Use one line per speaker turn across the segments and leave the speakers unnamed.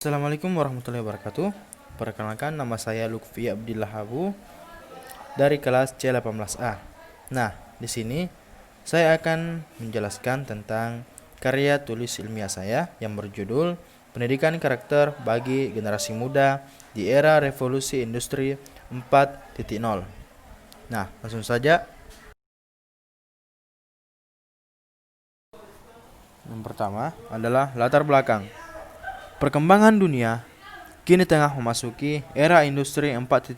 Assalamualaikum warahmatullahi wabarakatuh. Perkenalkan, nama saya Lutfi Abdillah Habu dari kelas C18A. Nah, di sini saya akan menjelaskan tentang karya tulis ilmiah saya yang berjudul Pendidikan Karakter bagi Generasi Muda di Era Revolusi Industri 4.0. Nah, langsung saja. Yang pertama adalah latar belakang. Perkembangan dunia kini tengah memasuki era industri 4.0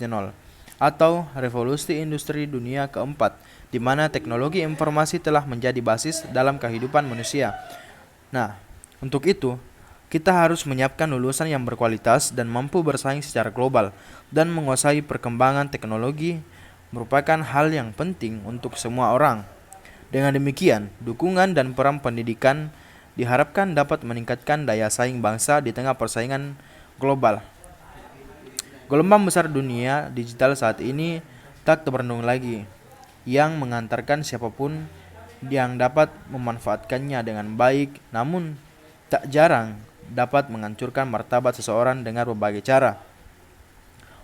atau revolusi industri dunia keempat, di mana teknologi informasi telah menjadi basis dalam kehidupan manusia. Nah, untuk itu, kita harus menyiapkan lulusan yang berkualitas dan mampu bersaing secara global, dan menguasai perkembangan teknologi merupakan hal yang penting untuk semua orang. Dengan demikian, dukungan dan peran pendidikan diharapkan dapat meningkatkan daya saing bangsa di tengah persaingan global. Gelombang besar dunia digital saat ini tak terbendung lagi, yang mengantarkan siapapun yang dapat memanfaatkannya dengan baik, namun tak jarang dapat menghancurkan martabat seseorang dengan berbagai cara.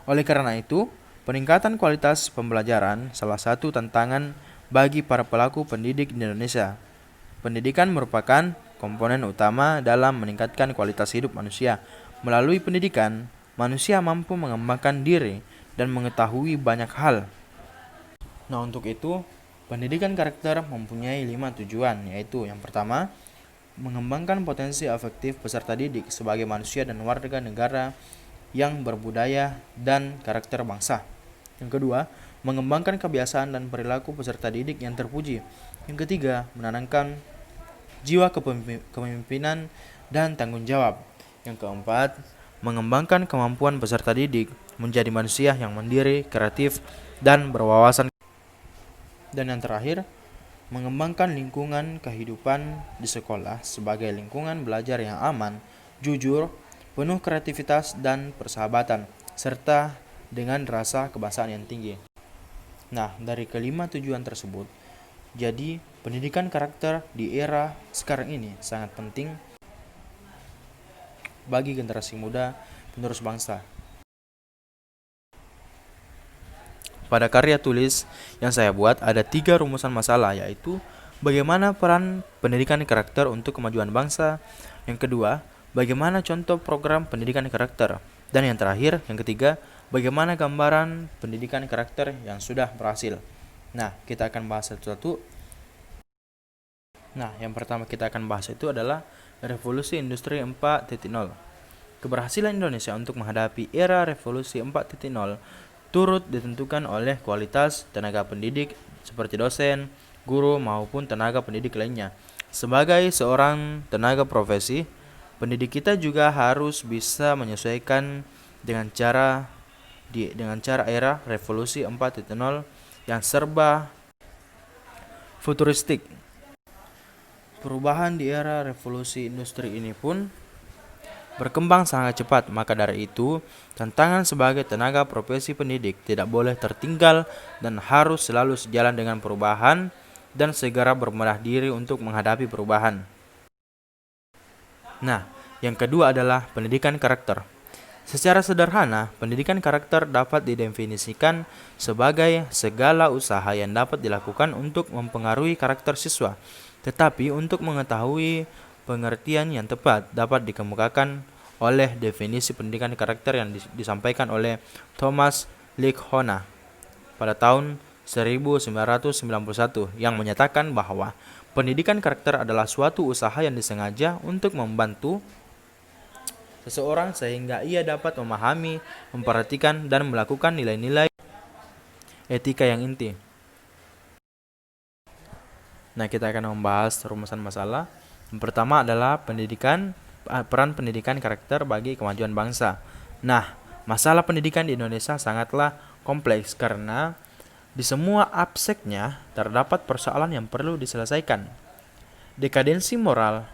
Oleh karena itu, peningkatan kualitas pembelajaran salah satu tantangan bagi para pelaku pendidik di Indonesia. Pendidikan merupakan komponen utama dalam meningkatkan kualitas hidup manusia. Melalui pendidikan, manusia mampu mengembangkan diri dan mengetahui banyak hal. Nah, untuk itu, pendidikan karakter mempunyai 5 tujuan, yaitu yang pertama, mengembangkan potensi afektif peserta didik sebagai manusia dan warga negara yang berbudaya dan karakter bangsa. Yang kedua, mengembangkan kebiasaan dan perilaku peserta didik yang terpuji. Yang ketiga, menanamkan jiwa kepemimpinan dan tanggung jawab. Yang keempat, mengembangkan kemampuan peserta didik menjadi manusia yang mandiri, kreatif, dan berwawasan. Dan yang terakhir, mengembangkan lingkungan kehidupan di sekolah sebagai lingkungan belajar yang aman, jujur, penuh kreativitas dan persahabatan, serta dengan rasa kebangsaan yang tinggi. Nah, dari kelima tujuan tersebut, jadi pendidikan karakter di era sekarang ini sangat penting bagi generasi muda penerus bangsa. Pada karya tulis yang saya buat ada 3 rumusan masalah, yaitu bagaimana peran pendidikan karakter untuk kemajuan bangsa, yang kedua, bagaimana contoh program pendidikan karakter, dan yang terakhir, yang ketiga, bagaimana gambaran pendidikan karakter yang sudah berhasil. Nah, kita akan bahas satu-satu. Nah, yang pertama kita akan bahas itu adalah revolusi industri 4.0. Keberhasilan Indonesia untuk menghadapi era revolusi 4.0 turut ditentukan oleh kualitas tenaga pendidik seperti dosen, guru, maupun tenaga pendidik lainnya. Sebagai seorang tenaga profesi, pendidik kita juga harus bisa menyesuaikan dengan cara era revolusi 4.0 yang serba futuristik. Perubahan di era revolusi industri ini pun berkembang sangat cepat, maka dari itu, tantangan sebagai tenaga profesi pendidik tidak boleh tertinggal dan harus selalu sejalan dengan perubahan dan segera berbenah diri untuk menghadapi perubahan. Nah, yang kedua adalah pendidikan karakter. Secara sederhana, pendidikan karakter dapat didefinisikan sebagai segala usaha yang dapat dilakukan untuk mempengaruhi karakter siswa. Tetapi untuk mengetahui pengertian yang tepat dapat dikemukakan oleh definisi pendidikan karakter yang disampaikan oleh Thomas Lighona pada tahun 1991 yang menyatakan bahwa pendidikan karakter adalah suatu usaha yang disengaja untuk membantu seseorang sehingga ia dapat memahami, memperhatikan, dan melakukan nilai-nilai etika yang inti. Nah, kita akan membahas rumusan masalah. Yang pertama adalah peran pendidikan karakter bagi kemajuan bangsa. Nah, masalah pendidikan di Indonesia sangatlah kompleks karena di semua aspeknya terdapat persoalan yang perlu diselesaikan. Dekadensi moral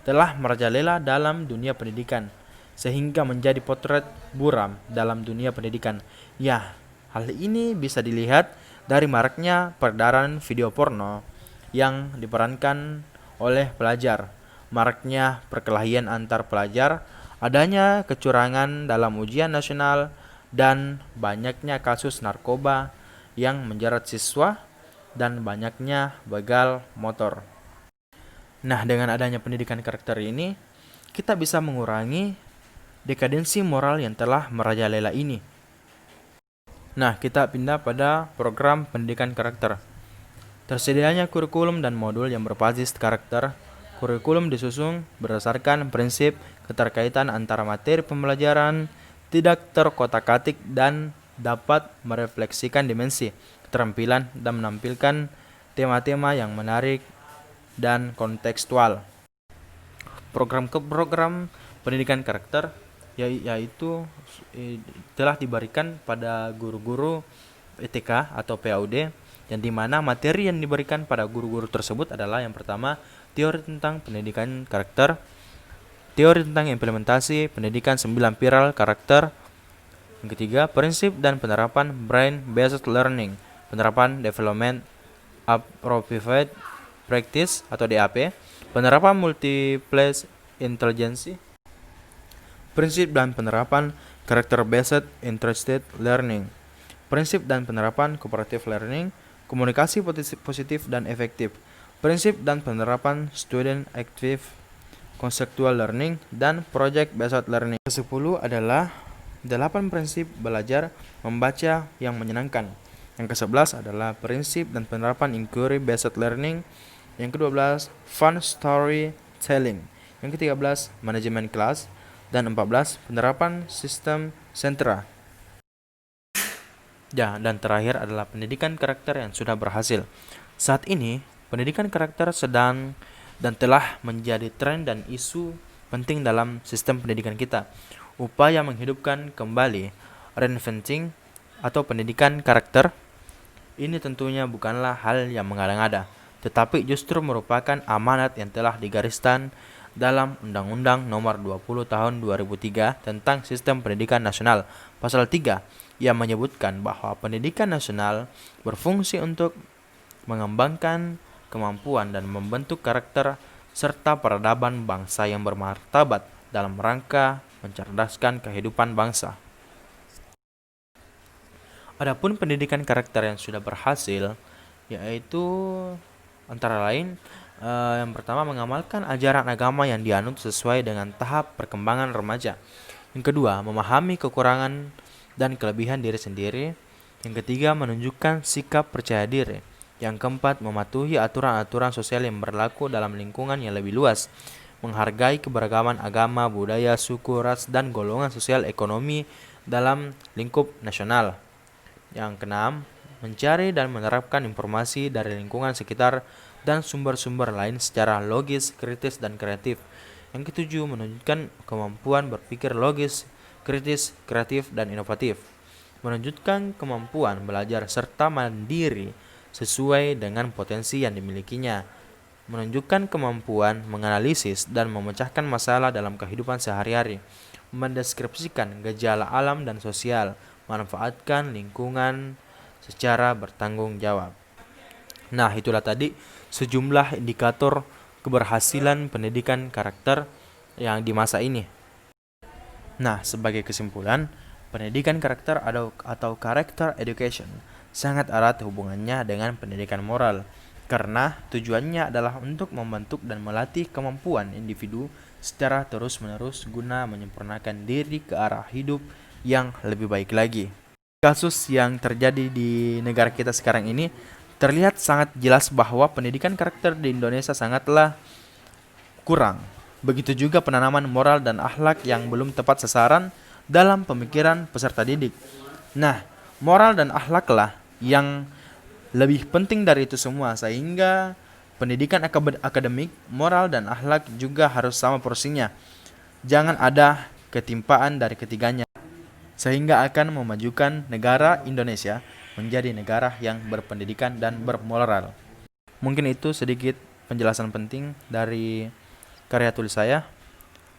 telah merajalela dalam dunia pendidikan, sehingga menjadi potret buram dalam dunia pendidikan. Ya, hal ini bisa dilihat dari maraknya peredaran video porno yang diperankan oleh pelajar, maraknya perkelahian antar pelajar Adanya kecurangan dalam ujian nasional dan banyaknya kasus narkoba yang menjerat siswa dan banyaknya begal motor. Nah, dengan adanya pendidikan karakter ini, kita bisa mengurangi dekadensi moral yang telah merajalela ini. Nah, kita pindah pada program pendidikan karakter. Tersedianya kurikulum dan modul yang berbasis karakter. Kurikulum disusun berdasarkan prinsip keterkaitan antara materi pembelajaran, tidak terkotak-atik dan dapat merefleksikan dimensi, keterampilan, dan menampilkan tema-tema yang menarik dan kontekstual. Program pendidikan karakter yaitu telah diberikan pada guru-guru ETK atau PAUD, yang dimana materi yang diberikan pada guru-guru tersebut adalah yang pertama, teori tentang pendidikan karakter, teori tentang implementasi pendidikan 9 pilar karakter, yang ketiga, prinsip dan penerapan brain based learning, penerapan development appropriate practice atau DAP, penerapan multiple intelligence, prinsip dan penerapan character-based interested learning, prinsip dan penerapan cooperative learning, komunikasi positif dan efektif, prinsip dan penerapan student active conceptual learning, dan project-based learning. Ke-10 adalah 8 prinsip belajar membaca yang menyenangkan. Yang ke-11 adalah prinsip dan penerapan inquiry-based learning. Yang ke-12, fun storytelling. Yang ke-13, manajemen kelas. Dan 14, penerapan sistem sentra. Ya, dan terakhir adalah pendidikan karakter yang sudah berhasil. Saat ini, pendidikan karakter sedang dan telah menjadi tren dan isu penting dalam sistem pendidikan kita. Upaya menghidupkan kembali reinventing atau pendidikan karakter ini tentunya bukanlah hal yang mengada-ngada, tetapi justru merupakan amanat yang telah digariskan dalam Undang-Undang Nomor 20 Tahun 2003 tentang Sistem Pendidikan Nasional, Pasal 3, yang menyebutkan bahwa pendidikan nasional berfungsi untuk mengembangkan kemampuan dan membentuk karakter serta peradaban bangsa yang bermartabat dalam rangka mencerdaskan kehidupan bangsa. Adapun pendidikan karakter yang sudah berhasil yaitu antara lain yang pertama, mengamalkan ajaran agama yang dianut sesuai dengan tahap perkembangan remaja. Yang kedua, memahami kekurangan dan kelebihan diri sendiri. Yang ketiga, menunjukkan sikap percaya diri. Yang keempat, mematuhi aturan-aturan sosial yang berlaku dalam lingkungan yang lebih luas, menghargai keberagaman agama, budaya, suku, ras, dan golongan sosial ekonomi dalam lingkup nasional. Yang keenam, mencari dan menerapkan informasi dari lingkungan sekitar dan sumber-sumber lain secara logis, kritis, dan kreatif. Yang ketujuh, menunjukkan kemampuan berpikir logis, kritis, kreatif, dan inovatif. Menunjukkan kemampuan belajar serta mandiri sesuai dengan potensi yang dimilikinya. Menunjukkan kemampuan menganalisis dan memecahkan masalah dalam kehidupan sehari-hari. Mendeskripsikan gejala alam dan sosial. Manfaatkan lingkungan secara bertanggung jawab. Nah, itulah tadi sejumlah indikator keberhasilan pendidikan karakter yang di masa ini. Nah, sebagai kesimpulan, pendidikan karakter atau character education sangat erat hubungannya dengan pendidikan moral, karena tujuannya adalah untuk membentuk dan melatih kemampuan individu secara terus-menerus guna menyempurnakan diri ke arah hidup yang lebih baik lagi. Kasus yang terjadi di negara kita sekarang ini terlihat sangat jelas bahwa pendidikan karakter di Indonesia sangatlah kurang. Begitu juga penanaman moral dan akhlak yang belum tepat sasaran dalam pemikiran peserta didik. Nah, moral dan akhlaklah yang lebih penting dari itu semua, sehingga pendidikan akademik, moral, dan akhlak juga harus sama porsinya. Jangan ada ketimpaan dari ketiganya, sehingga akan memajukan negara Indonesia menjadi negara yang berpendidikan dan bermoral. Mungkin itu sedikit penjelasan penting dari karya tulis saya.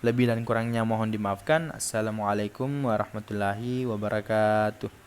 Lebih dan kurangnya mohon dimaafkan. Assalamualaikum warahmatullahi wabarakatuh.